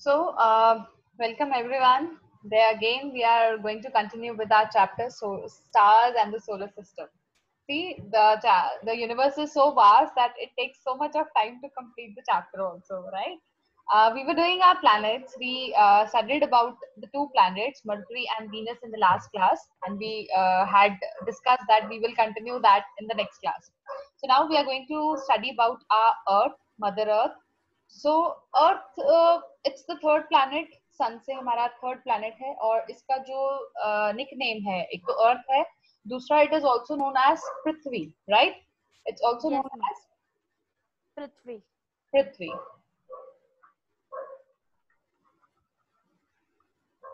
So, welcome everyone. There again, we are going to continue with our chapter, so stars and the solar system. See, the universe is so vast that it takes so much of time to complete the chapter also, right? We were doing our planets. We studied about the two planets, Mercury and Venus, in the last class, and we had discussed that we will continue that in the next class. So now we are going to study about our Earth, Mother Earth. So earth it's the third planet, sun से हमारा third planet है, और इसका जो nick name है, एक तो Earth है, दूसरा it is also known as Prithvi, right? It's also Yes, known ma'am. As Prithvi. Prithvi.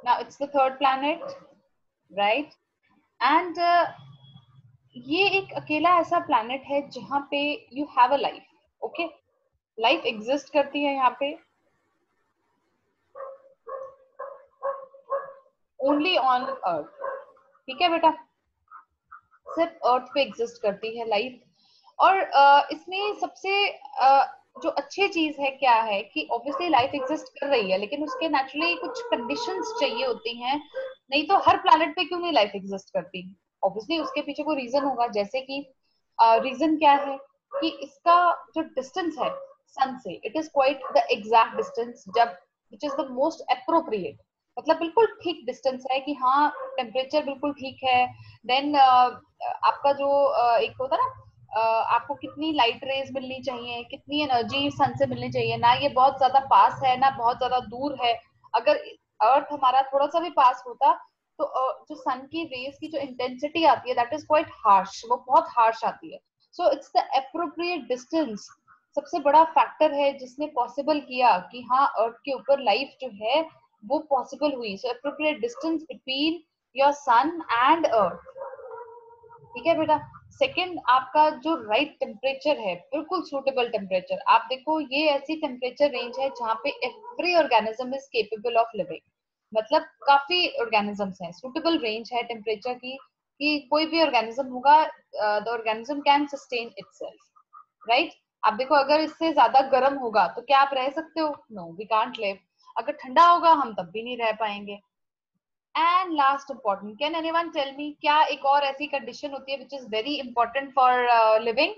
Now it's the third planet, right? And ये एक अकेला ऐसा प्लैनेट है जहाँ पे you have a life. Okay, life exist करती है यहाँ पे ओनली ऑन अर्थ. ठीक है बेटा, सिर्फ अर्थ पे एग्जिस्ट करती है लाइफ. और इसमें सबसे जो अच्छी चीज है क्या है कि ऑब्वियसली लाइफ एग्जिस्ट कर रही है, लेकिन उसके नेचुरली कुछ कंडीशंस चाहिए होती हैं. नहीं तो हर प्लैनेट पे क्यों नहीं लाइफ एग्जिस्ट करती? ऑब्वियसली उसके पीछे कोई रीजन होगा. जैसे कि रीजन क्या है कि इसका जो डिस्टेंस है सन से, it is quite the exact distance, जब which is the most appropriate, मतलब बिल्कुल ठीक डिस्टेंस है कि हाँ टेम्परेचर बिल्कुल ठीक है. देन आपका जो एक होता ना, आपको कितनी लाइट रेज मिलनी चाहिए, कितनी एनर्जी सन से मिलनी चाहिए, ना ये बहुत ज्यादा पास है ना बहुत ज्यादा दूर है. अगर अर्थ हमारा थोड़ा सा भी पास होता तो जो सन की रेज की जो इंटेंसिटी आती है दैट इज क्वाइट हार्श, वो बहुत हार्श आती है. So it's the appropriate distance सबसे बड़ा फैक्टर है जिसने पॉसिबल किया कि हाँ अर्थ के ऊपर लाइफ जो है वो पॉसिबल हुई. So appropriate distance between your sun and earth. ठीक है बेटा. सेकंड, आपका जो राइट टेम्परेचर है, बिल्कुल सूटेबल टेम्परेचर. आप देखो ये ऐसी टेम्परेचर रेंज है जहाँ पे every organism is capable of living. मतलब काफी ऑर्गेनिजम्स हैं, सूटेबल रेंज है टेम्परेचर की कि कोई भी ऑर्गेनिज्म होगा, the organism can sustain itself, right? आप देखो अगर इससे ज्यादा गर्म होगा तो क्या आप रह सकते हो? No, we can't live. अगर ठंडा होगा हम तब भी नहीं रह पाएंगे. And last important, can anyone tell me क्या एक और ऐसी कंडीशन होती है which is very important for living?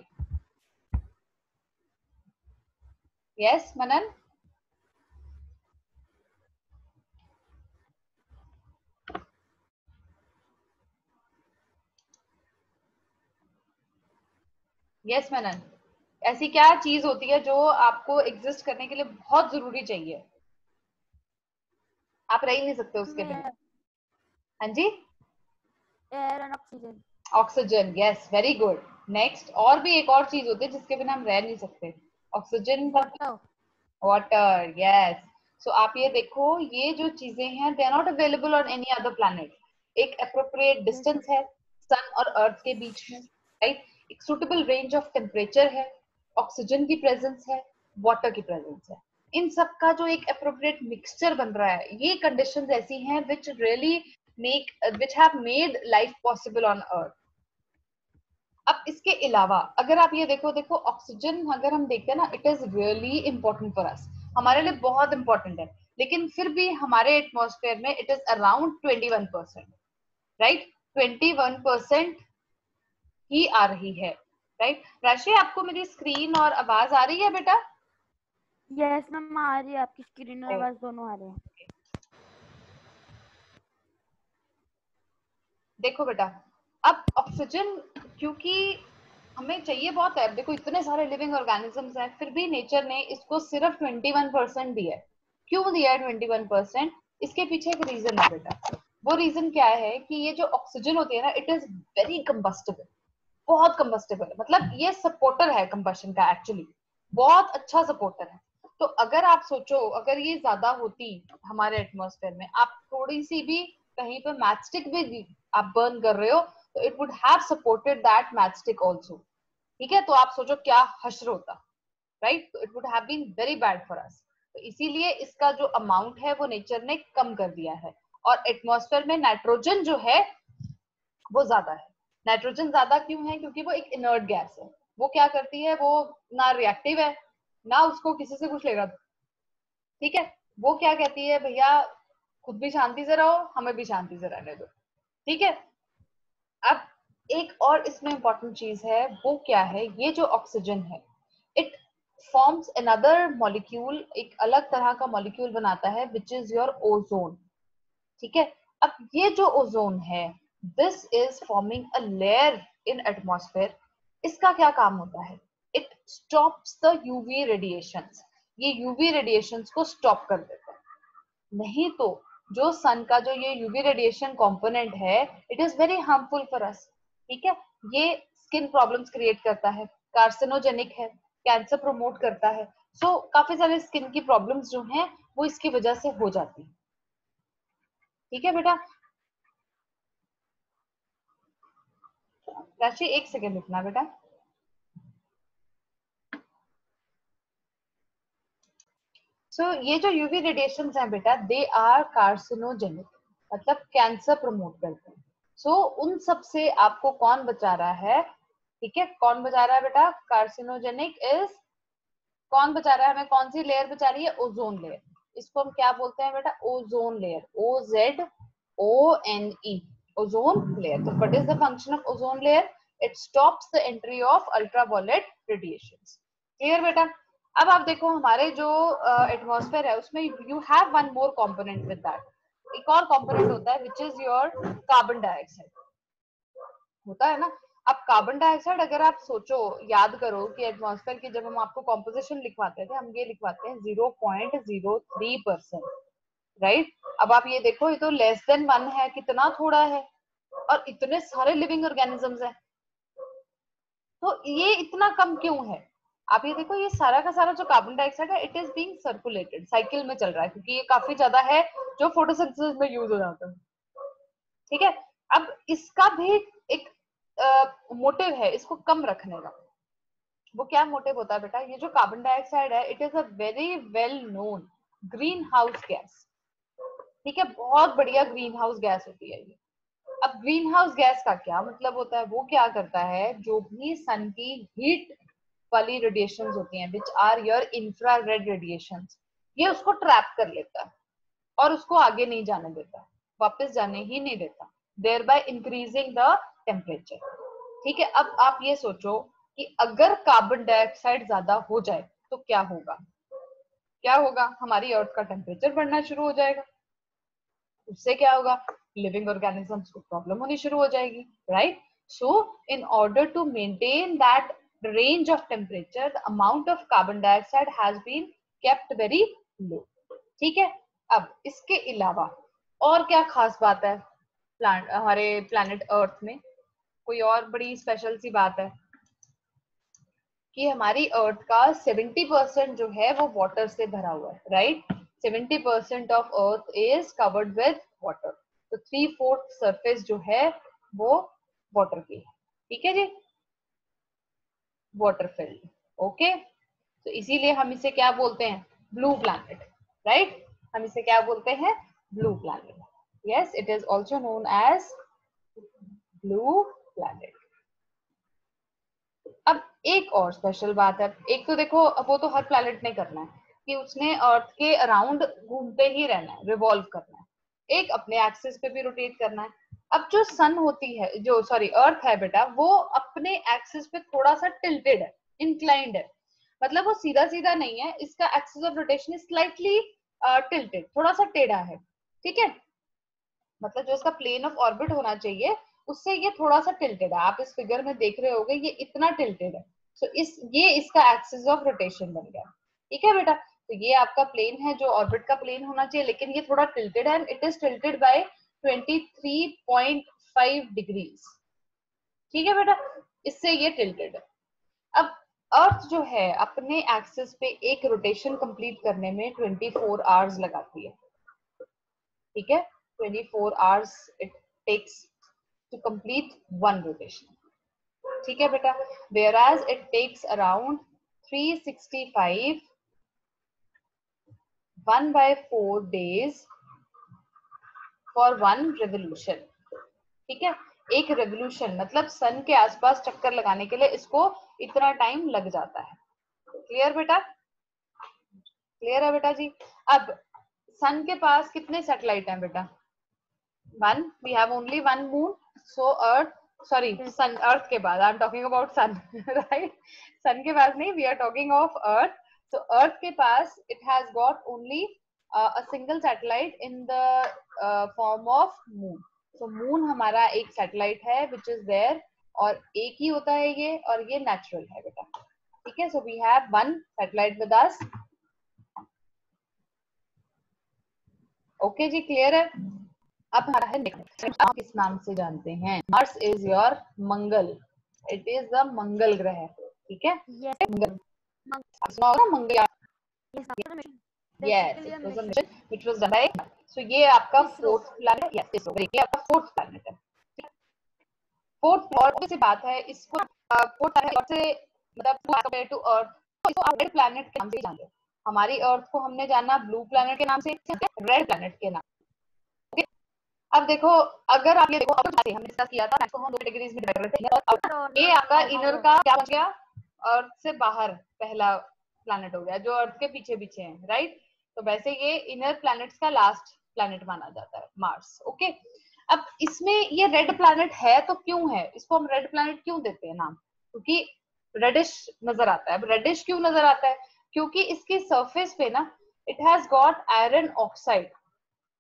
Yes Manan? Yes Manan, ऐसी क्या चीज होती है जो आपको एग्जिस्ट करने के लिए बहुत जरूरी चाहिए? आप रह ही नहीं सकते उसके बिना. हाँ जी, Air and oxygen. Oxygen. Yes, very good. Next, और भी एक और चीज होती है जिसके बिना हम रह नहीं सकते. ऑक्सीजन का Water. वाटर. यस. सो आप ये देखो, ये जो चीजें हैं they are not available on any other planet. एक अप्रोप्रिएट Yes. डिस्टेंस है सन और अर्थ के बीच में, राइट? एक सुटेबल रेंज ऑफ टेम्परेचर है, ऑक्सीजन की प्रेजेंस है, वाटर की प्रेजेंस है. इन सब का जो एक अप्रोप्रिएट मिक्सचर बन रहा है, ये कंडीशंस ऐसी हैं which really make which have made life possible on earth. अब इसके अलावा अगर आप ये देखो, ऑक्सीजन अगर हम देखते हैं ना, it is really important for us, हमारे लिए बहुत इंपॉर्टेंट है. लेकिन फिर भी हमारे एटमॉस्फेयर में इट इज अराउंड 21%, राइट? 21% ही आ रही है, राइट? राशि, आपको मेरी स्क्रीन और आवाज आ रही है बेटा? Yes, मैम आ रही है, आपकी स्क्रीन और आवाज दोनों आ रहे हैं. देखो बेटा, अब ऑक्सीजन क्योंकि हमें चाहिए बहुत है. अब देखो इतने सारे लिविंग ऑर्गेनिजम्स हैं, फिर भी नेचर ने इसको सिर्फ 21% दिया है. क्यों दिया है 21%? इसके पीछे एक रीजन है बेटा. वो रीजन क्या है कि ये जो ऑक्सीजन होती है ना, इट इज वेरी कंबस्टेबल, बहुत कंबस्टेबल. मतलब ये सपोर्टर है कंबशन का, एक्चुअली बहुत अच्छा सपोर्टर है. तो अगर आप सोचो, अगर ये ज्यादा होती हमारे एटमॉस्फेयर में, आप थोड़ी सी भी कहीं पे मैचस्टिक भी आप बर्न कर रहे हो तो it would have supported that matchstick also. ठीक है, तो आप सोचो क्या हश्र होता, राइट? तो it would have been very bad for us. तो इसीलिए इसका जो अमाउंट है वो नेचर ने कम कर दिया है. और एटमॉस्फेयर में नाइट्रोजन जो है वो ज्यादा है. नाइट्रोजन ज्यादा क्यों है? क्योंकि वो एक इनर्ट गैस है. वो क्या करती है, वो ना रिएक्टिव है ना उसको किसी से कुछ लेगा. ठीक है, वो क्या कहती है, भैया खुद भी शांति से रहो, हमें भी शांति से रहने दो, ठीक है। अब एक और इसमें इंपॉर्टेंट चीज है, वो क्या है, ये जो ऑक्सीजन है इट फॉर्म्स अनदर मॉलिक्यूल, एक अलग तरह का मॉलिक्यूल बनाता है विच इज योर ओजोन, ठीक है। अब ये जो ओजोन है, this is forming a layer in atmosphere. इसका क्या काम होता है, it stops the UV radiations, ये यूवी रेडिएशंस को स्टॉप कर देता है। नहीं तो जो सन का जो ये यूवी रेडिएशन कंपोनेंट है, it is very harmful for us, ठीक है। ये स्किन प्रॉब्लम्स क्रिएट करता है, कार्सिनोजेनिक है, कैंसर प्रमोट करता है। सो काफी सारे स्किन की प्रॉब्लम्स जो हैं वो इसकी वजह से हो जाती है, ठीक है बेटा। राशि एक सेकेंड रुकना बेटा। ये जो यूवी रेडिएशंस हैं बेटा, दे आर कार्सिनोजेनिक, मतलब कैंसर प्रमोट करते हैं। उन सब से आपको कौन बचा रहा है, ठीक है, कौन बचा रहा है बेटा, कार्सिनोजेनिक इज, कौन बचा रहा है हमें, कौन सी लेयर बचा रही है, ओजोन लेयर। इसको हम क्या बोलते हैं बेटा, ozone layer, OZONE, ozone layer. तो what is the function of ozone layer, it stops the entry of ultraviolet radiations. Clear बेटा। अब आप देखो हमारे जो एटमॉस्फेयर है उसमें you have one more component with that, एक और कंपोनेंट होता है which is your carbon dioxide, होता है ना। अब कार्बन डाइऑक्साइड अगर आप सोचो, याद करो कि एटमॉस्फेयर की जब हम आपको कॉम्पोजिशन लिखवाते थे, हम ये लिखवाते हैं 0.03%, राइट। अब आप ये देखो, ये तो लेस देन 1 है, कितना थोड़ा है, और इतने सारे लिविंग ऑर्गेनिजम्स हैं, तो ये इतना कम क्यों है। आप ये देखो, ये सारा का सारा जो कार्बन डाइऑक्साइड है, it is being circulated, cycle में चल रहा है, क्योंकि ये काफी ज्यादा है जो फोटोसिंथेसिस में यूज हो जाता है, ठीक है। अब इसका भी एक मोटिव है इसको कम रखने का। वो क्या मोटिव होता है बेटा, ये जो कार्बन डाइऑक्साइड है, it is a very well known green house gas, ठीक है, बहुत बढ़िया ग्रीन हाउस गैस होती है ये। अब ग्रीन हाउस गैस का क्या मतलब होता है, वो क्या करता है, जो भी सन की हीट वाली रेडिएशंस होती हैं, which are your infrared radiations, ये उसको ट्रैप कर लेता है और उसको आगे नहीं जाने देता, वापस जाने ही नहीं देता, there by increasing the temperature, ठीक है। अब आप ये सोचो कि अगर कार्बन डाइऑक्साइड ज्यादा हो जाए तो क्या होगा, क्या होगा, हमारी अर्थ का टेम्परेचर बढ़ना शुरू हो जाएगा, उससे क्या होगा, लिविंग ऑर्गेनिजम्स को प्रॉब्लम होनी शुरू हो जाएगी, right. So in order to maintain that range of temperature, the amount of carbon dioxide has been kept very low, ठीक है। अब इसके अलावा और क्या खास बात है प्लान हमारे प्लैनेट अर्थ में, कोई और बड़ी स्पेशल सी बात है कि हमारी अर्थ का 70% जो है वो वाटर से भरा हुआ है, right. 70% of earth is covered with water, तो 3/4 सरफेस जो है वो वाटर की है, ठीक है जी, वाटर फिल्ड, ओके। तो इसीलिए हम इसे क्या बोलते हैं, ब्लू प्लैनेट, राइट। हम इसे क्या बोलते हैं, blue planet, yes, it is also known as blue planet. अब एक और स्पेशल बात है, एक तो देखो वो तो हर प्लैनेट ने करना है कि उसने अर्थ के अराउंड घूमते ही रहना है, रिवॉल्व करना है, एक अपने एक्सिस पे भी रोटेट करना है। अब जो सन होती है, जो सॉरी अर्थ है बेटा, वो अपने एक्सिस पे थोड़ा सा टिल्टेड है, इंक्लाइंड है, मतलब वो सीधा सीधा नहीं है, इसका axis of rotation is slightly tilted, थोड़ा सा टेढ़ा है, ठीक है। मतलब जो इसका प्लेन ऑफ ऑर्बिट होना चाहिए उससे ये थोड़ा सा टिल्टेड है, आप इस फिगर में देख रहे होगे ये इतना टिल्टेड है। ये इसका एक्सिस ऑफ रोटेशन बन गया, ठीक है बेटा। तो ये आपका प्लेन है जो ऑर्बिट का प्लेन होना चाहिए, लेकिन ये थोड़ा टिल्टेड है, it is tilted by 23.5 degrees, ठीक है बेटा, इससे ये टिल्टेड है। अब अर्थ जो है अपने एक्सिस पे एक रोटेशन कंप्लीट करने में 24 आवर्स लगाती है, ठीक है, 24 hours it takes to complete one rotation, ठीक है बेटा, whereas it takes around 365 1/4 days for one revolution, ठीक है। एक रेवोल्यूशन मतलब सन के आसपास चक्कर लगाने के लिए इसको इतना टाइम लग जाता है, क्लियर बेटा, क्लियर है बेटा जी। अब सन के पास कितने सैटेलाइट हैं बेटा? One, we have only one moon. So earth, sorry sun, earth के बाद I am talking about sun, right? Sun के पास नहीं, we are talking of earth. So Earth के पास it has got only a single satellite in the form of moon. So moon हमारा एक satellite है which is there, और एक ही होता है ये, और ये natural है बेटा. ठीक है, so we have one satellite with us. Okay ji, clear है? अब हमारा है नेक्स्ट, आप किस नाम से जानते हैं? Mars is your Mangal. It is the Mangal ग्रह. ठीक है, मंगल, मंगल. Yes, it was a mission which was done by. So ये आपका फोर्थ प्लैनेट. Yes, इसरो. ये आपका फोर्थ प्लैनेट है. फोर्थ, और obvious सी बात है, इसको फोर्थ प्लैनेट से मतलब कंपेयर टू अर्थ, तो इसको आप रेड प्लैनेट के नाम से जानते हैं. हमारी अर्थ को हमने जाना ब्लू प्लैनेट के नाम से, रेड प्लैनेट के नाम. ओके, अब देखो, अगर आप ये देखो, अब हमने डिस्कस किया था, इसको हम दो कैटेगरीज में डिवाइड करते हैं. और ये आपका इनर का क्या बन गया? अर्थ से बाहर पहला प्लैनेट हो गया, जो अर्थ के पीछे पीछे है, राइट? तो वैसे ये इनर प्लैनेट्स का लास्ट प्लैनेट माना जाता है, मार्स. ओके, अब इसमें ये रेड प्लैनेट है तो क्यों है? इसको हम रेड प्लैनेट क्यों देते हैं नाम? क्योंकि रेडिश नजर आता है. अब रेडिश क्यों नजर आता है? क्योंकि इसकी सरफेस पे ना, it has got iron oxide.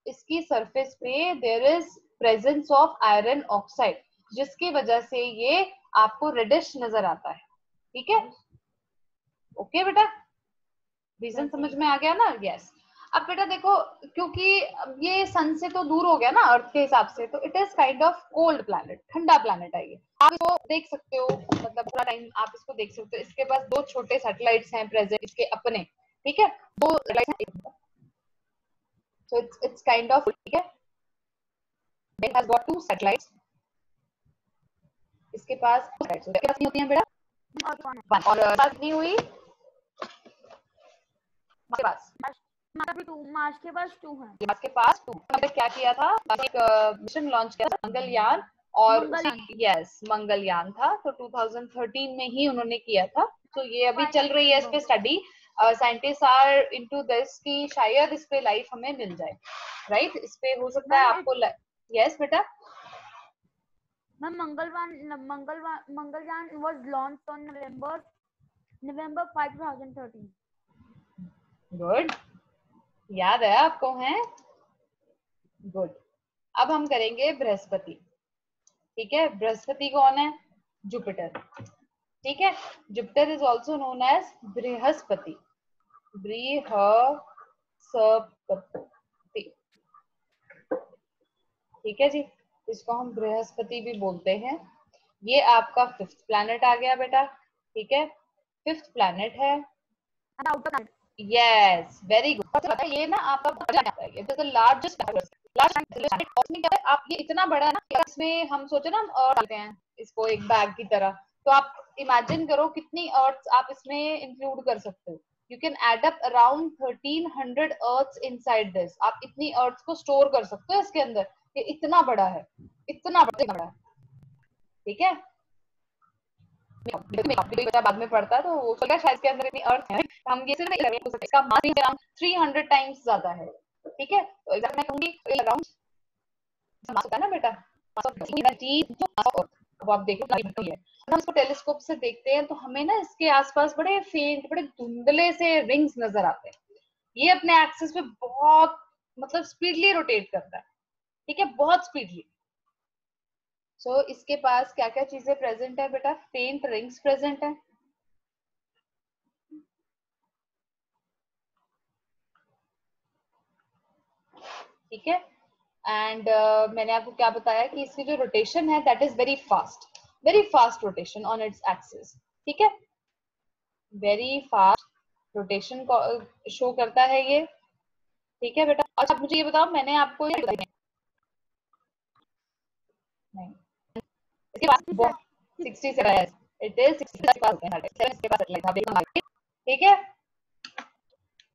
इसकी सरफेस पे there is presence of iron oxide, जिसकी वजह से ये आपको रेडिश नजर आता है. ठीक है, ओके बेटा, रीजन समझ में आ गया ना? यस. अब बेटा देखो, क्योंकि ये सन से तो दूर हो गया ना अर्थ के हिसाब से, तो it is kind of cold planet, ठंडा प्लैनेट है ये. आप इसको देख सकते हो, मतलब पूरा टाइम आप इसको देख सकते हो. इसके पास दो छोटे सैटेलाइट्स हैं प्रेजेंट, इसके अपने. ठीक है, दो सैटेलाइट्स हैं. So it's kind of, ठीक है, it has got two satellites. इसके पास नहीं होती हैं बेटा, और साथ नहीं हुई के पास, मार्स के पास 2 है. मार्स के पास 2. हमने क्या किया था, एक मिशन लॉन्च किया था, मंगलयान. और यस, मंगलयान था, तो 2013 में ही उन्होंने किया था. तो ये अभी चल रही है इस पे study. Scientist are into this कि शायद इस पे लाइफ हमें मिल जाए, राइट? इस पे हो सकता है आपको. यस बेटा. Ma'am, Mangalyaan was launched on November 5, 2013. Good, याद है आपको? है गुड. अब हम करेंगे बृहस्पति. ठीक है, बृहस्पति कौन है? जुपिटर. ठीक है, Jupiter is also known as Brihaspati. Brihaspati. ठीक है जी, इसको हम बृहस्पति भी बोलते हैं. ये आपका फिफ्थ प्लैनेट आ गया बेटा. ठीक है, फिफ्थ प्लैनेट है. Yes, very good. ये ना आपका लार्जेस्ट प्लैनेट. आप ये इतना बड़ा है ना, इसमें हम सोचे ना हम अर्थ डालते हैं इसको एक बैग की तरह, तो आप इमेजिन करो कितनी अर्थ आप इसमें इंक्लूड कर सकते हो. You can add up around 1300 earth inside this. आप इतनी अर्थ को स्टोर कर सकते हो इसके अंदर. ये इतना बड़ा है, इतना बड़ा है. ठीक है, बच्चा बाद में पढ़ता है तो वो सोचेगा शायद इसके अंदर इतनी अर्थ है. हम ये सिर्फ इसका मास अराउंड 300 टाइम्स ज्यादा है. ठीक है, तो एग्जैक्ट मैं कहूंगी अराउंड मास होता है ना बेटा, अब आप देखो है. हम इसको टेलीस्कोप से देखते हैं तो हमें ना इसके आसपास बड़े फेंट, बड़े धुंधले से रिंग्स नजर आते हैं. ये अपने एक्सिस पे बहुत मतलब स्पीडली रोटेट करता है. ठीक है, बहुत स्पीडली. सो इसके पास क्या क्या चीजें प्रेजेंट है बेटा? फेंट रिंग्स प्रेजेंट है. ठीक है, एंड मैंने आपको क्या बताया कि इसकी जो रोटेशन है that is very fast rotation on its axis. ठीक है, वेरी फास्ट रोटेशन शो करता है ये. ठीक है बेटा. अच्छा, मुझे ये बताओ, मैंने आपको ये नहीं, इसके पास 60 से है, इट इज 60 के पास है, 7 के पास है. ठीक है,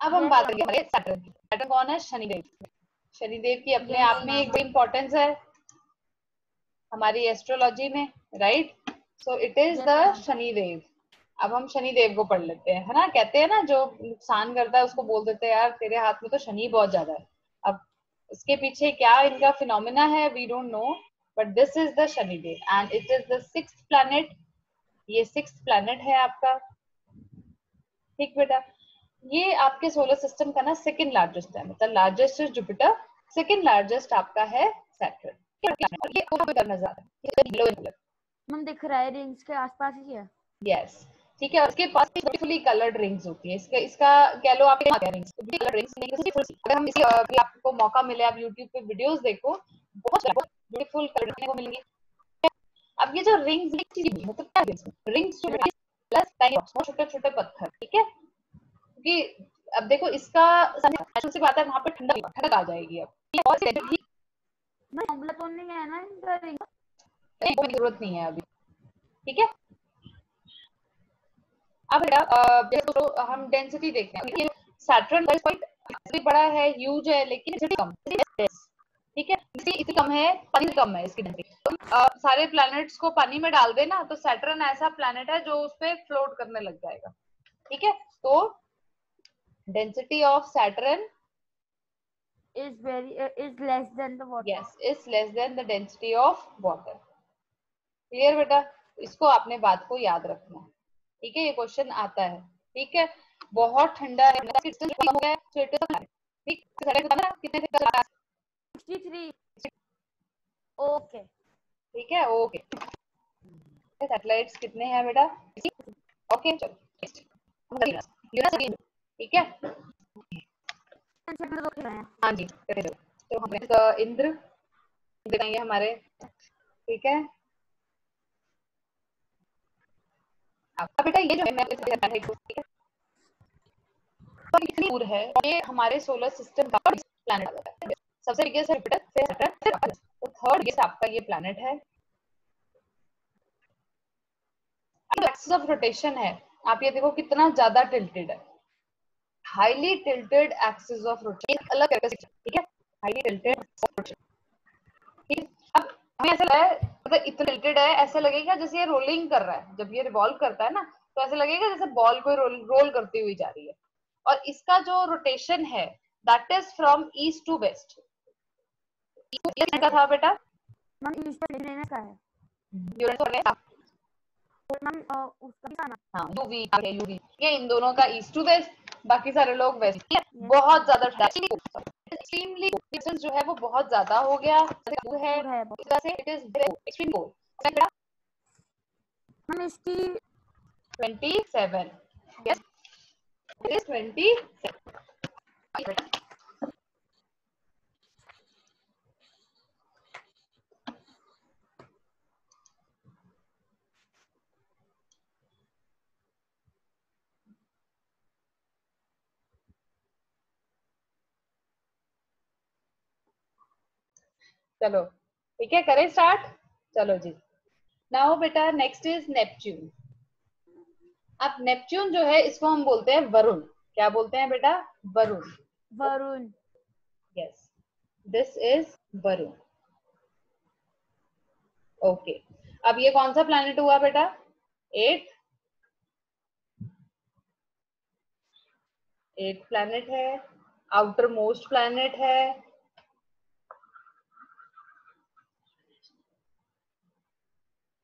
अब हम बात करेंगे हमारे सैटर्न की. सैटर्न कौन है? शनिदेव. शनिदेव की अपने आप में एक बड़ी इंपॉर्टेंस है हमारी एस्ट्रोलॉजी में, right? So it is the Shanidev. अब हम शनिदेव को पढ़ लेते हैं, है ना? कहते हैं ना जो नुकसान करता है उसको बोल देते हैं यार तेरे हाथ में तो शनि बहुत ज्यादा है. इसके पीछे क्या इनका फिनोमिना है we don't know, but this is the Shanidev and it is the 6th planet. ये 6th प्लैनेट है आपका, ठीक बेटा। ये आपके सोलर सिस्टम का ना सेकंड लार्जेस्ट है, मतलब largest is Jupiter, second largest आपका है सैटर्न। ये ऊपर नजर आ रहा है, मैम दिख रहा है, रिंग्स के आसपास ही है। यस ठीक है, और उसके पास ब्यूटीफुली कलर्ड रिंग्स होती है। इसका इसका कह लो आप रिंग्स, कलर्ड रिंग्स। अगर हम इसी आपको मौका मिले आप YouTube पे वीडियोस देखो, बहुत ब्यूटीफुल कलर देखने को मिलेंगे। अब ये जो रिंग्स मतलब क्या रिंग्स प्लस छोटे छोटे पत्थर, ठीक है। क्योंकि अब देखो इसका नेचुरल सी बात है, वहां पे ठंडक आ जाएगी। अब और तो नहीं है ना इनका रिंग, कोई जरूरत नहीं है अभी, ठीक है। अब तो हम डेंसिटी देखते हैं। सैटर्न काफी बड़ा है, ह्यूज है, लेकिन डेंसिटी कम, ठीक है। इतनी कम है, पानी कम है इसकी डेंसिटी। तो सारे प्लैनेट्स को पानी में डाल देना तो सैटर्न ऐसा प्लैनेट है जो उस पे फ्लोट करने लग जाएगा, ठीक है। तो density of Saturn is less than the water. yes is less than the density of water। Clear बेटा, इसको आपने बात को याद रखना, ठीक है। ये क्वेश्चन आता है, ठीक है। बहुत ठंडा है, ठीक, कितने थे कल? 63। ओके ठीक है, ओके। सैटेलाइट्स कितने हैं बेटा? ओके चलो, ठीक है। हाँ जी, तो हम इंद्र दिखाएंगे हमारे, ठीक है। अब बेटा ये जो है कितनी दूर है, ये हमारे सोलर सिस्टम का प्लैनेट है। सबसे बिगेस्ट है जुपिटर, फिर सैटर्न, फिर अर्थ। तो थर्ड बिगेस्ट आपका ये प्लैनेट है। एक्सिस ऑफ रोटेशन है, आप ये देखो कितना ज्यादा टिल्टेड है, highly tilted axis of rotation, अलग कैरेक्टरिस्टिक, ठीक है। हाईली टिल्टेड, ठीक है। अब हमें ऐसा लगा है, मतलब इतना टिल्टेड है, ऐसा लगेगा जैसे ये रोलिंग कर रहा है। जब ये रिवॉल्व करता है ना, तो ऐसा लगेगा जैसे बॉल को रोल करती हुई जा रही है। और इसका जो रोटेशन है that is from east to west. का था बेटा, मैम ईस्ट का है। मैम उसका भी आना। हाँ यूवी है, यूवी ये इन दोनों का ईस्ट टू वेस्ट, बाकी सारे लोग वेस्ट। बहुत ज्यादा एक्सट्रीमली डिस्टेंस जो है वो बहुत ज्यादा हो गया है, इस वजह से it is extreme cold. Ma'am इसकी 27, यस इट इज 27। चलो ठीक है, करें स्टार्ट। चलो जी, नाउ बेटा नेक्स्ट इज नेपच्यून। अब नेपच्यून जो है इसको हम बोलते हैं वरुण। क्या बोलते हैं बेटा? Varun. Varun. Yes, this is Varun. Okay, अब ये कौन सा प्लैनेट हुआ बेटा? 8th प्लैनेट है, आउटर मोस्ट प्लैनेट है।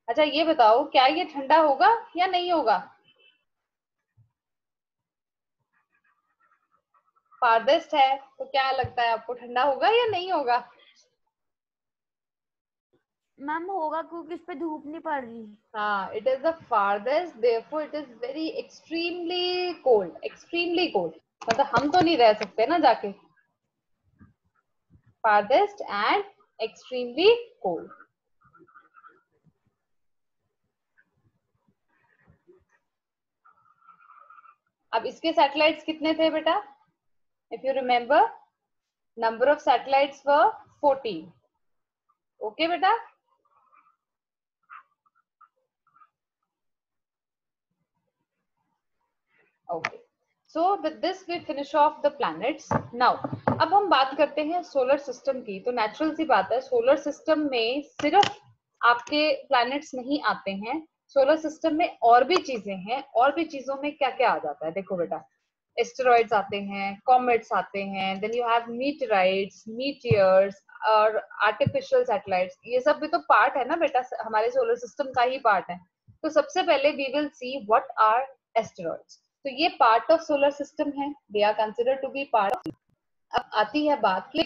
अच्छा ये बताओ, क्या ये ठंडा होगा या नहीं होगा? फारदेस्ट है, तो क्या लगता है आपको, ठंडा होगा या नहीं होगा? मैम होगा क्योंकि इस पे धूप नहीं पड़ रही। हाँ, it is the farthest, therefore it is very extremely cold, extremely cold. मतलब हम तो नहीं रह सकते ना जाके। Farthest and extremely cold. अब इसके सैटेलाइट्स कितने थे बेटा? If you remember, number of satellites were 14। Okay बेटा, okay. So with this we finish off the planets. Now अब हम बात करते हैं सोलर सिस्टम की। तो नेचुरल सी बात है, सोलर सिस्टम में सिर्फ आपके प्लैनेट्स नहीं आते हैं, सोलर सिस्टम में और भी चीजें हैं। और भी चीजों में क्या क्या आ जाता है देखो बेटा, एस्टेरॉइड्स आते हैं, कॉमेट्स आते हैं, देन यू हैव मीटराइट्स, मीटियर्स और आर्टिफिशियल सैटेलाइट्स। ये सब भी तो पार्ट है ना बेटा, हमारे सोलर सिस्टम का ही पार्ट है। तो सबसे पहले we will see what are asteroids. तो ये पार्ट ऑफ सोलर सिस्टम है, they are considered to be part of. अब आती है बात की,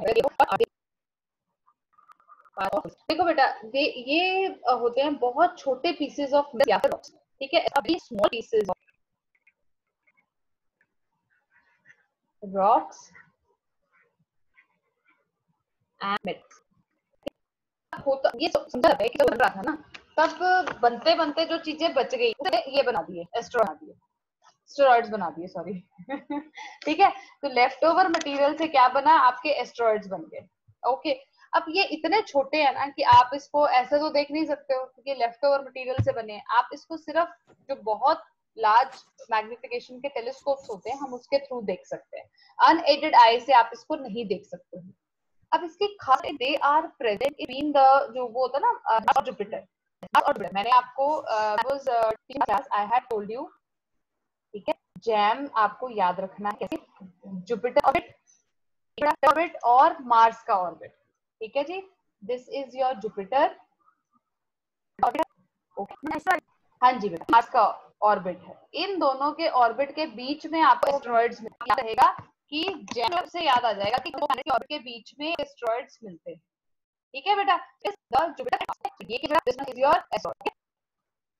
देखो बेटा ये होते हैं बहुत छोटे पीसेस ऑफ, ठीक है, अभी small pieces of rocks and metals. होता ये समझा है कि बन रहा था ना, तब बनते बनते जो चीजें बच गई ये बना दिए एस्टेरॉइड्स बना दिए, सॉरी ठीक है। तो लेफ्ट ओवर मटेरियल से क्या बना, आपके एस्टेरॉइड्स बन गए। ओके, अब ये इतने छोटे हैं ना कि आप इसको ऐसे तो देख नहीं सकते हो क्योंकि लेफ्ट ओवर मटेरियल से बने हैं। आप इसको सिर्फ जो बहुत लार्ज मैग्निफिकेशन के टेलीस्कोप्स होते हैं हम उसके थ्रू देख सकते हैं, अनएडेड आई से आप इसको नहीं देख सकते हो। अब इसकी खास, they are present in the, जो वो होता है ना जुपिटर और मैंने आपको आई हैड टोल्ड यू, ठीक है, जैम आपको याद रखना है कैसे, जुपिटर ऑर्बिट और मार्स का ऑर्बिट, ठीक है जी। This is your Jupiter orbit, okay, हाँ जी बेटा, मार्स का ऑर्बिट है। इन दोनों के ऑर्बिट के बीच में आपको एस्टेरॉइड्स मिलता रहेगा कि जैम से याद आ जाएगा कि दो प्लैनेट के ऑर्बिट के बीच में एस्टेरॉइड्स मिलते हैं, ठीक है बेटा।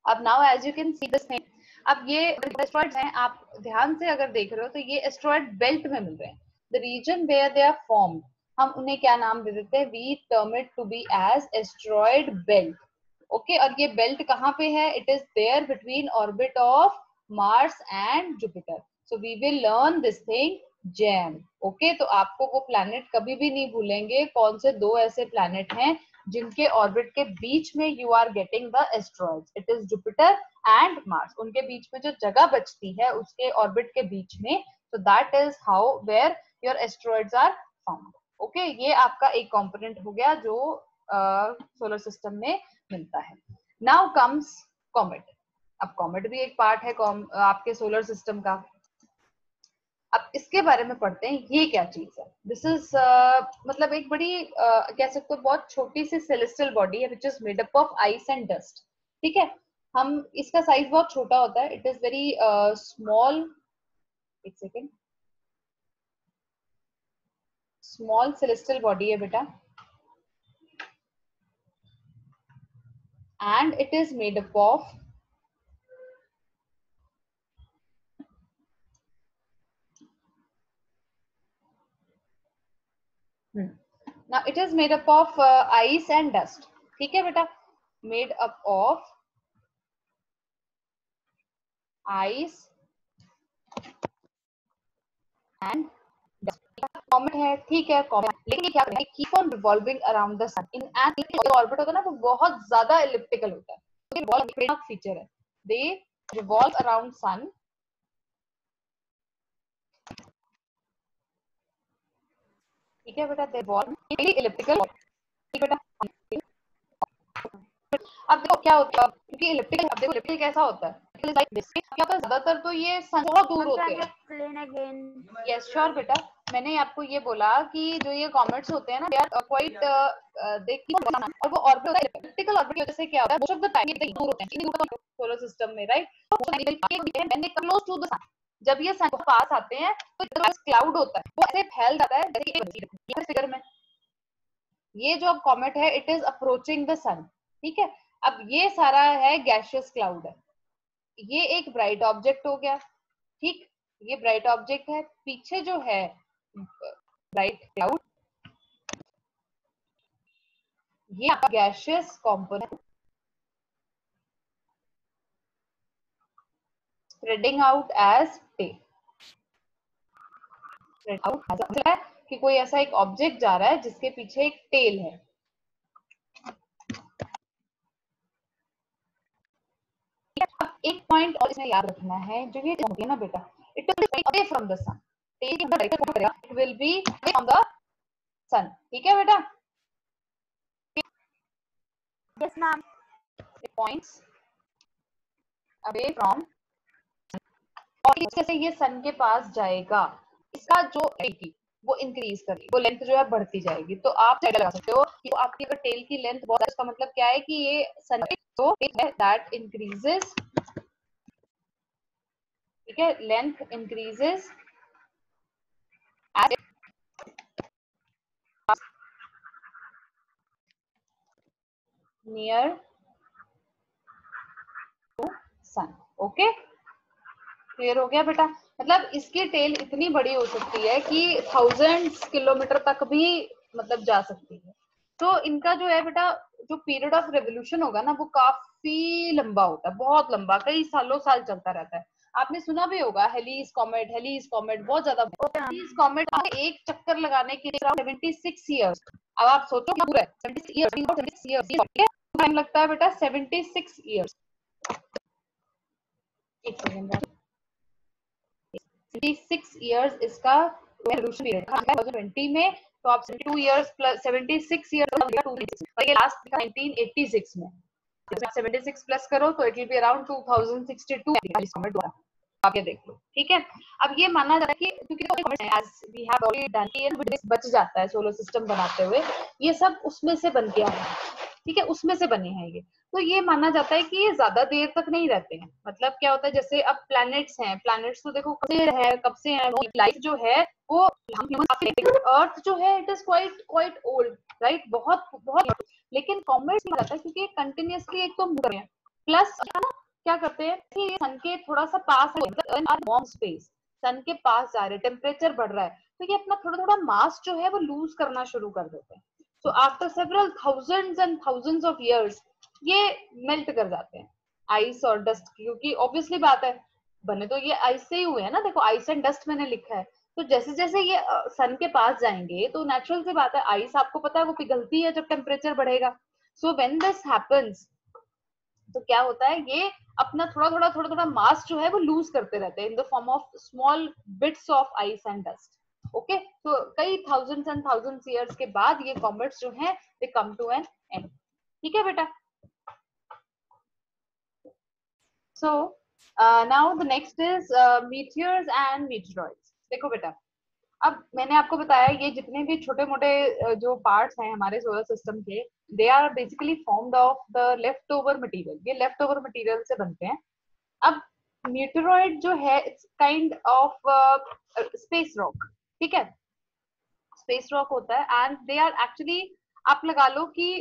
अब now as you can see this thing, अब ये एस्टेरॉइड्स हैं, आप ध्यान से अगर देख रहे हो तो ये एस्टेरॉइड बेल्ट में मिल रहे हैं। The reason where they are formed, हम उन्हें क्या नाम दे देते हैं, we term it to be as asteroid belt. Okay, और ये बेल्ट कहाँ पे है, it is there between orbit of Mars and Jupiter. So we will learn this thing jam. Okay, तो आपको वो प्लैनेट कभी भी नहीं भूलेंगे, कौन से दो ऐसे प्लैनेट हैं जिनके ऑर्बिट के बीच में you are getting the asteroids, it is Jupiter and Mars. उनके बीच में जो जगह बचती है उसके ऑर्बिट के बीच में, so that is how where your asteroids are found. Okay, ये आपका एक कंपोनेंट हो गया जो सोलर सिस्टम में मिलता है। Now comes comet. अब कॉमेट भी एक पार्ट है आपके सोलर सिस्टम का। अब इसके बारे में पढ़ते हैं, ये क्या चीज है। दिस इज मतलब एक बड़ी कह सकते हो बहुत छोटी सी सेलेस्टियल बॉडी है which is made up of ice and dust, ठीक है। हम इसका साइज बहुत छोटा होता है, इट इज वेरी स्मॉल, एक सेकेंड, स्मॉल सेलेस्टियल बॉडी है बेटा, and it is made up of now it is made up of ice and dust, ठीक है बेटा, made up of ice and comet है, ठीक है कॉमेट, लेकिन ये क्या करता है, keep on revolving around the sun in an orbit होता है ना, वो बहुत ज्यादा एलिप्टिकल होता है, तो रिवॉल्व फीचर है, दे रिवॉल्व अराउंड सन, ठीक है बेटा, दे रिवॉल्व एलिप्टिकल, ठीक बेटा। अब देखो क्या होता है, क्योंकि इलेक्ट्रिकल, अब देखो इलेक्ट्रिकल कैसा होता है, क्या होता है, ज्यादातर तो ये सन बहुत दूर होते हैं। यस श्योर बेटा, मैंने आपको ये बोला कि जो ये कॉमेट्स होते हैं ना, दे आर क्वाइट और वो ऑर्बिट, इलेक्ट्रिकल ऑर्बिट की वजह से क्या होता है, मोस्ट ऑफ द टाइम ये दूर होते हैं सोलर सिस्टम में, right. When they come close to the sun, जब ये सन के पास आते हैं तो क्लाउड होता है, वो ऐसे फैल जाता है जैसे फिगर में, ये जो अब कॉमेट है it is approaching the sun, ठीक है। अब ये सारा है गैशियस क्लाउड है, ये एक ब्राइट ऑब्जेक्ट हो गया, ठीक, ये ब्राइट ऑब्जेक्ट है, पीछे जो है ब्राइट क्लाउड, ये आपका gaseous component spreading out as tail, spread out है कि कोई ऐसा एक ऑब्जेक्ट जा रहा है जिसके पीछे एक टेल है। अब एक पॉइंट और इसमें याद रखना है, जो ये होती है ना बेटा, it will be away from the sun, it will be away from the sun, ठीक है बेटा। Yes ma'am. It points away from, और जैसे ये सन के पास जाएगा, इसका जो वो इंक्रीज करेगी, वो लेंथ जो है बढ़ती जाएगी। तो आप लगा सकते हो कि आपकी अगर टेल की लेंथ बहुत, इसका मतलब क्या है कि ये सन तो दैट इंक्रीजेस, ठीक है, length increases as near to sun. Okay, clear हो गया बेटा? मतलब इसकी टेल इतनी बड़ी हो सकती है कि थाउजेंड्स किलोमीटर तक भी मतलब जा सकती है। तो इनका जो है बेटा, जो पीरियड ऑफ रेवोल्यूशन होगा ना, वो काफी लंबा होता है, बहुत लंबा, कई सालों साल चलता रहता है। आपने सुना भी होगा हेलीज कॉमेट, हेलीज कॉमेट बहुत ज्यादा, हेलीज कॉमेट एक चक्कर लगाने के लिए 76 ईयर्स। अब आप सोचो क्या पूरा है 76 ईयर्स, टाइम लगता है बेटा 76 ईयर्स। एक सेकंड, 76 इयर्स इसका रेवोल्यूशन पीरियड था 2020 में। तो आप 72 इयर्स प्लस 76 इयर्स, और ये लास्ट था 1986 में। 76 प्लस करो तो इट विल बी अराउंड 2062। आप ये देख लो, ठीक है। अब ये माना जाता है कि क्योंकि as we have already done ये बच जाता है सोलर सिस्टम बनाते हुए, ये सब उसमें से बन गया है, ठीक है, उसमें से बने हैं ये। तो ये माना जाता है कि ये ज्यादा देर तक नहीं रहते हैं। मतलब क्या होता है, जैसे अब प्लैनेट्स हैं, प्लैनेट्स तो देखो कब से है, लाइफ जो है वो, हम अर्थ जो है it is quite quite old, right, बहुत बहुत। लेकिन कॉमेट्स में रहता है क्योंकि कंटिन्यूअसली एक तो मूव कर रहे हैं, प्लस क्या करते हैं कि सन के थोड़ा सा पास है, वार्म स्पेस, सन के पास जा रहे, टेम्परेचर बढ़ रहा है, तो ये अपना थोड़ा थोड़ा मास जो है वो लूज करना शुरू कर देते हैं। So after several thousands and thousands of years ये मेल्ट कर जाते हैं आइस और डस्ट, क्योंकि ऑब्वियसली बात है बने तो ये आइस से ही हुए हैं ना। देखो आइस एंड डस्ट मैंने लिखा है, तो जैसे जैसे ये सन के पास जाएंगे तो नेचुरल सी बात है, आइस आपको पता है वो पिघलती है जब टेम्परेचर बढ़ेगा। सो व्हेन दिस हैपेंस, तो क्या होता है, ये अपना थोड़ा थोड़ा मास जो है वो लूज करते रहते हैं in the form of small bits of ice and dust. Okay, तो कई थाउजेंड्स एंड थाउजेंड्स ईयर्स के बाद ये कॉमेट्स जो हैं they come to an end. ठीक है बेटा? So now the next is meteors and meteoroids. देखो बेटा, अब मैंने आपको बताया ये जितने भी छोटे मोटे जो पार्ट्स हैं हमारे सोलर सिस्टम के, they are basically formed of the left over material, ये लेफ्ट ओवर मटीरियल से बनते हैं। अब मीटेरॉइड जो है it's kind of space rock, ठीक है, स्पेस रॉक होता है एंड दे आर एक्चुअली, आप लगा लो कि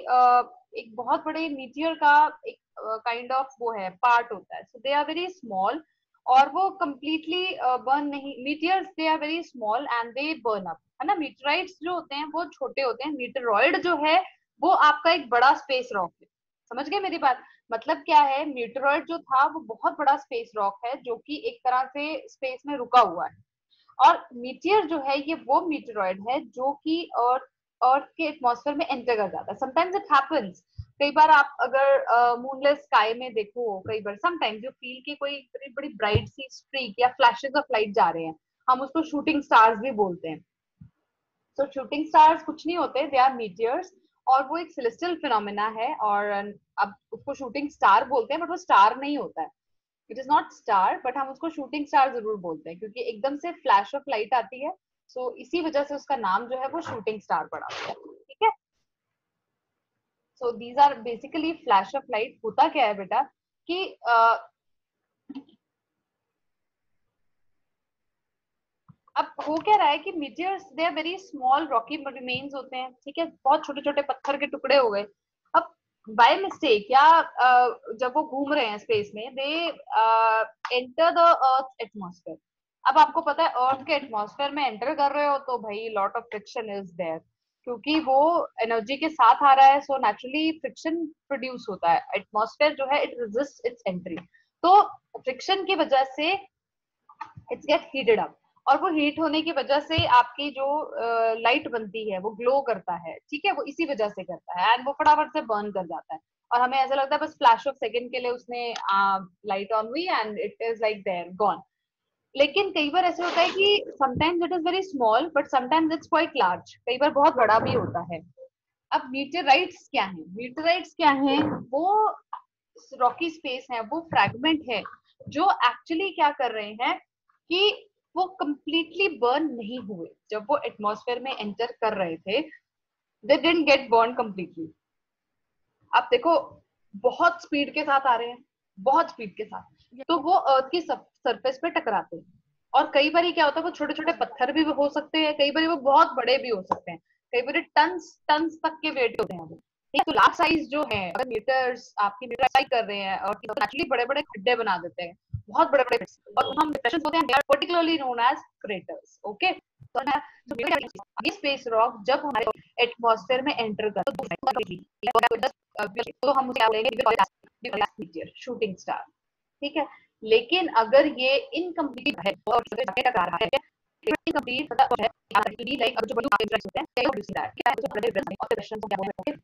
एक बहुत बड़े मीटियर का एक काइंड ऑफ वो है पार्ट होता है। So they are very small और वो कंप्लीटली बर्न नहीं, meteors they are very small and they burn up, है ना। मीटराइड्स जो होते हैं वो छोटे होते हैं, मीटरॉइड जो है वो आपका एक बड़ा स्पेस रॉक है। समझ गए मेरी बात? मतलब क्या है, मीटरॉइड जो था वो बहुत बड़ा स्पेस रॉक है जो कि एक तरह से स्पेस में रुका हुआ है। और मीटियर जो है ये वो मीटेरॉइड है जो कि अर्थ के एटमॉस्फेयर में एंटर कर जाता है। समटाइम्स इट हैपेंस, कई बार आप अगर मूनलेस स्काई में देखो, कई बार समटाइम्स जो फील की कोई बड़ी बड़ी ब्राइट सी स्ट्रीक या फ्लैशेस ऑफ लाइट जा रहे हैं, हम उसको शूटिंग स्टार्स भी बोलते हैं। तो शूटिंग स्टार्स कुछ नहीं होते, दे आर मीटियर्स, और वो एक सेलेस्टियल फिनोमेना है। और अब उसको शूटिंग स्टार बोलते हैं बट वो स्टार नहीं होता है, it is not star, but हम उसको शूटिंग स्टार जरूर बोलते हैं क्योंकि एकदम से फ्लैश ऑफ लाइट आती है। सो इसी वजह से उसका नाम जो है वो शूटिंग स्टार पड़ा हुआ है, ठीक है। So these are basically flash of light. होता क्या है बेटा कि अब हो क्या रहा है कि meteors they are very small rocky remains होते हैं, ठीक है, बहुत छोटे छोटे पत्थर के टुकड़े हो गए। अब बाय मिस्टेक या जब वो घूम रहे हैं स्पेस में, they enter the earth atmosphere. अब आपको पता है अर्थ के एटमॉस्फेयर में एंटर कर रहे हो तो भाई lot of friction is there, क्योंकि वो एनर्जी के साथ आ रहा है, सो नेचुरली फ्रिक्शन प्रोड्यूस होता है। एटमॉस्फेयर जो है इट रेजिस्ट इट्स एंट्री, तो फ्रिक्शन की वजह से इट्स गेट हीटेड अप, और वो हीट होने की वजह से आपकी जो लाइट बनती है वो ग्लो करता है, ठीक है, वो इसी वजह से करता है एंड वो फटाफट से बर्न कर जाता है। और हमें ऐसा लगता है बस फ्लैश ऑफ सेकंड के लिए उसने लाइट ऑन हुई and it is like they're gone. लेकिन कई बार ऐसे होता है कि sometimes it is very small but sometimes it's quite large, कई बार बहुत बड़ा भी होता है। अब मीटेराइट्स क्या है, मीटेराइट्स क्या है, वो रॉकी स्पेस है, वो फ्रैगमेंट है जो एक्चुअली क्या कर रहे हैं, कि वो कंप्लीटली बर्न नहीं हुए। जब वो एटमॉस्फेयर में एंटर कर रहे थे, they didn't get burn completely. आप देखो बहुत स्पीड के साथ आ रहे हैं, बहुत स्पीड के साथ, तो वो अर्थ की सरफेस पे टकराते हैं। और कई बार क्या होता है, वो छोटे छोटे पत्थर भी हो सकते हैं, कई बार वो बहुत बड़े भी हो सकते हैं, कई बार टन्स टन्स तक के वेट होते हैं वो। ठीक, तो लार्ज साइज जो है, अगर मीटर्स आपकी मीटर साइज कर रहे हैं और नेचुरली बड़े बड़े खड्डे बना देते हैं, बहुत बड़े बड़े, और हम डिप्रेशन होते हैं, they are particularly known as craters. Okay, ये स्पेस रॉक जब हमारे एटमॉस्फेयर में एंटर करता तो हम क्या बोलेंगे, शूटिंग स्टार। ठीक है, लेकिन अगर ये इनकम्प्लीट है और टकरा रहा है, इनकम्प्लीट मतलब है लाइक जो बड़ी होते हैं, क्या है, जो बड़े ऑपरेशन क्या बोलते हैं,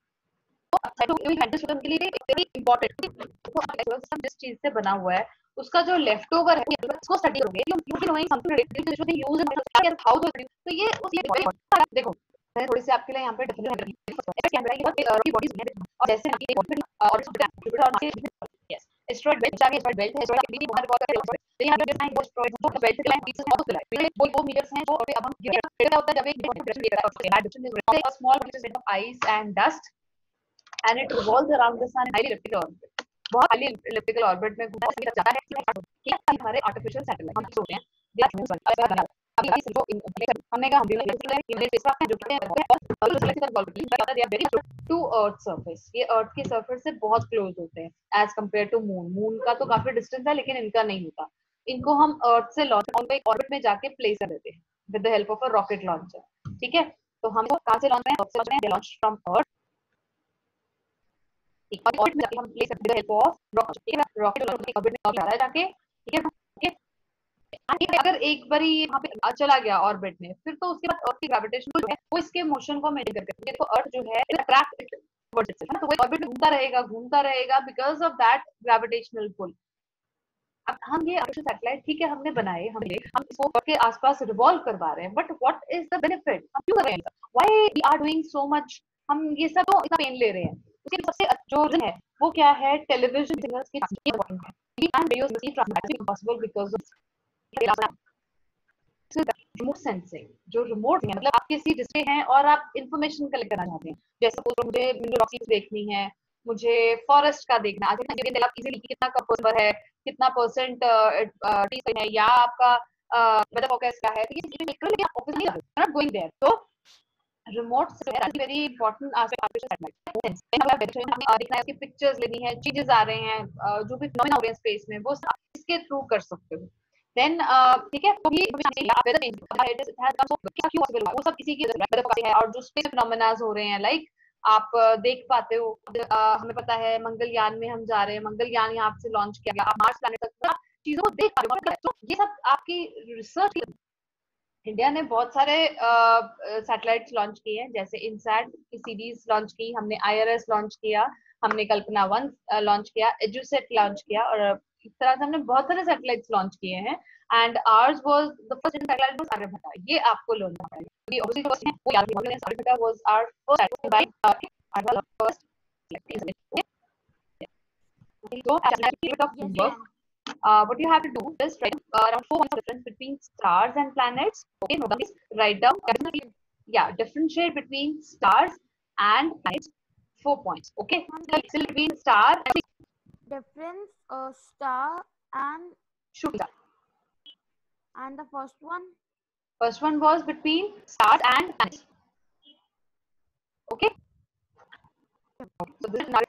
तो साइटोप्लाज्मिक एंडोस्पर्म के लिए वेरी इंपॉर्टेंट। तो एक्सोस्केलेटन सिस्टम जिस चीज से बना हुआ है, उसका जो लेफ्ट ओवर है उसको स्टडी करोगे, you will be knowing something related to the use and how तो ये देखो, मैं थोड़ी सी आपके लिए यहाँ पे डेफिनेशन कैमरा की बॉडीज है, और जैसे आपकी बॉडी और यस, एस्ट्रॉइड बेल्ट, आगे एस्ट्रॉइड बेल्ट है, एस्ट्रॉइड के बीच में बहुत रिकॉर्ड करें, तो यहाँ पे डिफाइन वो एस्ट्रॉइड जो बेल्ट के लाइन पीसेस बहुत उसके वो मीटर्स हैं जो अब हम क्या होता है जब एक डिप्रेशन ले रहा है, depression is small pieces of ice and dust and it revolves around the sun in highly elliptical orbit. बहुत हाईली elliptical orbit में घूमता जाता है कि हमारे आर्टिफिशियल सैटेलाइट हम होते हैं, दे आर ह्यूमंस। अभी जो हमने कहा हम भी जो और selective orbit they are very to earth surface, ये अर्थ की सरफेस से बहुत क्लोज होते हैं as compare to moon. Moon का तो काफी डिस्टेंस है, लेकिन इनका नहीं होता। इनको हम अर्थ से लॉन्च उनको एक ऑर्बिट में जाके प्लेस कर देते हैं with the help of a rocket launcher. ठीक है, तो हम कहां से लॉन्च करें, अर्थ से लॉन्च फ्रॉम अर्थ, ऑर्बिट में जाके हम प्लेस करते हैं हेल्प ऑफ रॉकेट। ठीक है, रॉकेट ऑर्बिट में जा रहा है जाके, ठीक है। ठीक है, अगर एक बार यहाँ पे चला गया ऑर्बिट में, फिर तो उसके बाद अर्थ की ग्रेविटेशन जो है वो इसके मोशन को मेंटेन करके, देखो अर्थ जो है अट्रैक्ट टुवर्ड्स इटसेल्फ, तो वो ऑर्बिट में घूमता रहेगा because of that gravitational pull. अब हम ये आर्टिफिशियल सैटेलाइट, ठीक है, हमने बनाए, हम इसको के आसपास रिवॉल्व करवा रहे हैं, but what is the benefit, हम क्यों कर रहे हैं, why we are doing so much, हम ये सब तो इतना पेन ले रहे हैं। उसके सबसे जो रीजन है वो क्या है, टेलीविजन सिग्नल्स की इंपॉर्टेंट है। We can radio receive transmission impossible because of remote sensing. जो रिमोट है मतलब आप किसी डिस्प्ले हैं और आप इंफॉर्मेशन कलेक्ट करना चाहते हैं, जैसे मुझे मिनरल ऑक्सीजन देखनी है, मुझे फॉरेस्ट का देखना, आज आप इजीली कितना परसेंट है, कितना परसेंट है, या आपका वेदर फोरकास्ट क्या है, तो ये चीजें ऑब्वियसली नॉट गोइंग देयर। तो रिमोट से वेरी इंपॉर्टेंट आस्पेक्ट देखना है, उसकी पिक्चर्स लेनी है, चीजेस आ रहे हैं, जो भी फिनोमेना हो रहे हैं स्पेस में, वो इसके थ्रू कर सकते हो। देन ठीक है, तो ये वेदर चेंज वो सब इसी की वजह से है। और जो स्पेस फिनोमेनास हो रहे हैं, लाइक आप देख पाते हो, हमें पता है मंगलयान में हम जा रहे हैं, मंगलयान यहाँ से लॉन्च किया गया, आप मार्स प्लैनेट तक चीजों को देख पा रहे हो। तो ये सब आपकी रिसर्च, इंडिया ने बहुत सारे सैटेलाइट्स लॉन्च किए हैं, जैसे इनसैट की सीरीज लॉन्च की, हमने आईआरएस लॉन्च किया, हमने कल्पना 1 लॉन्च किया, एजुसेट लॉन्च किया, और इस तरह से हमने बहुत सारे सैटेलाइट्स लॉन्च किए हैं। And ours was the first satellite was Aryabhata, ये आपको लर्न करना पड़ेगा, ये ऑब्वियसली फर्स्ट है, वो याद रखिए, Aryabhata was our first satellite by our first satellite. तो satellite of homework, what you have to do is write around 4 points of difference between stars and planets. Okay, note down, write down, yeah, differentiate between stars and planets. 4 points. Okay, still between star and difference star and shooting star. the first one. First one was between stars and planets. Okay. So this is now